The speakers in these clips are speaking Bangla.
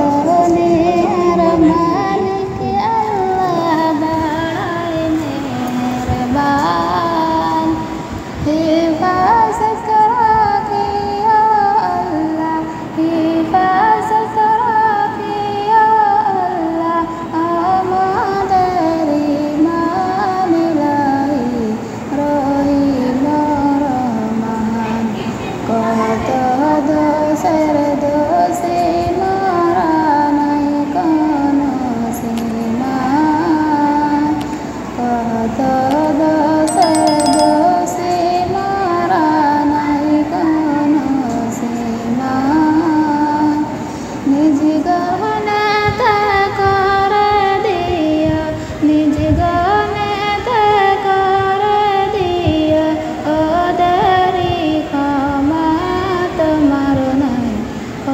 दुनियार मालिक अल्लाह बड़ाई मेहरबान हिफाजत रखे या अल्लाह हिफाजत रखे या अल्लाह আমাদের ঈমান ইলাহি রহিম রহমান কত দোষের দোষী মারা নাই কোনো সীমা কত দোষের দোষী মারা নাই কোনো সীমা নিজ গহনাতে করে দিও নিজ গহনাতে করে দিও ওদেরই ক্ষমা তোমার নাই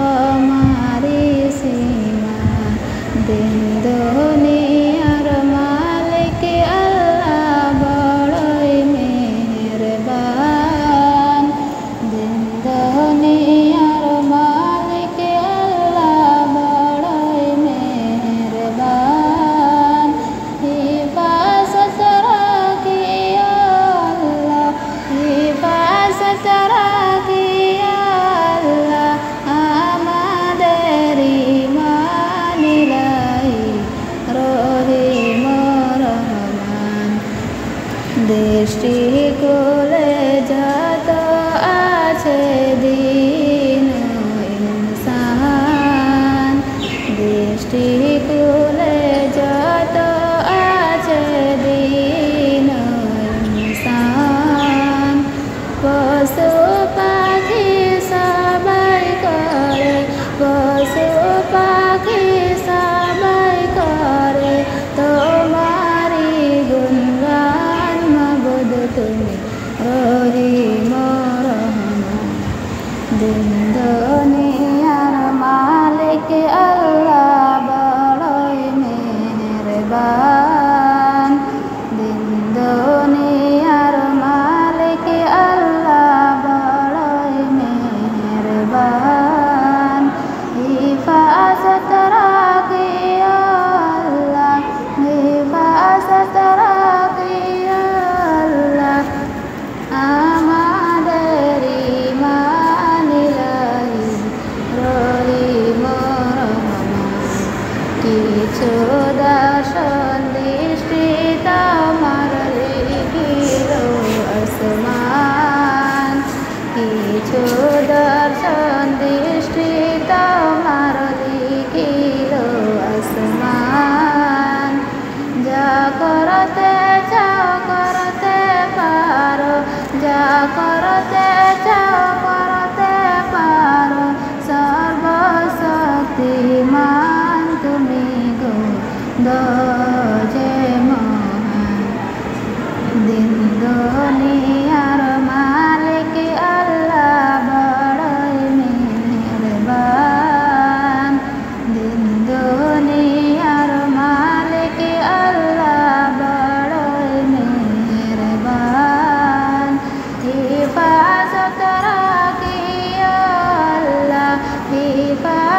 আমারি সীমা দিন দুনিয়ার মালিক আল্লাহ বড়ই মেহেরবান দিন দুনিয়ার মালিক আল্লাহ বড়ই মেহেরবান হিফাজত রাখি ইয়া আল্লাহ হিফাজত রাখি ইয়া আল্লাহ আমাদের ঈমান ইলাহি রহিম রহমান দৃষ্টি কোলে যত আছে দিন ইনসান দৃষ্টি কোলে যত আছে দিন ইনসান পশু পাখি সবাই করে পশু পাখি সবাই করে তোমারি গুণগান মাবুদ তুমি রহিম রহমান দিন দুনিয়ার মালিক আল্লাহ বড়ই মেহেরবান দিন দুনিয়ার মালিক আল্লাহ বড়ই মেহেরবান হিফাজত রাখি ইয়া আল্লাহ হিফাজত রাখি ইয়া আল্লাহ আমাদের ঈমান ইলাহি রহিম রহমান কিছু দর্শন দৃষ্টি তোমার লিখিল আসমান কিছু দর্শন দৃষ্টি তোমার লিখিল আসমান যা করতে চাও করতে পারো যা করতে চাও করতে পারো সর্বশক্তিমান তুমি গো দোজে মহান দিন দুনিয়ার মালিক আল্লাহ বড়ই মেহেরবান দিন দুনিয়ার মালিক আল্লাহ বড়ই মেহেরবান হিফাজত রাখি ইয়া আল্লাহ হিফাজত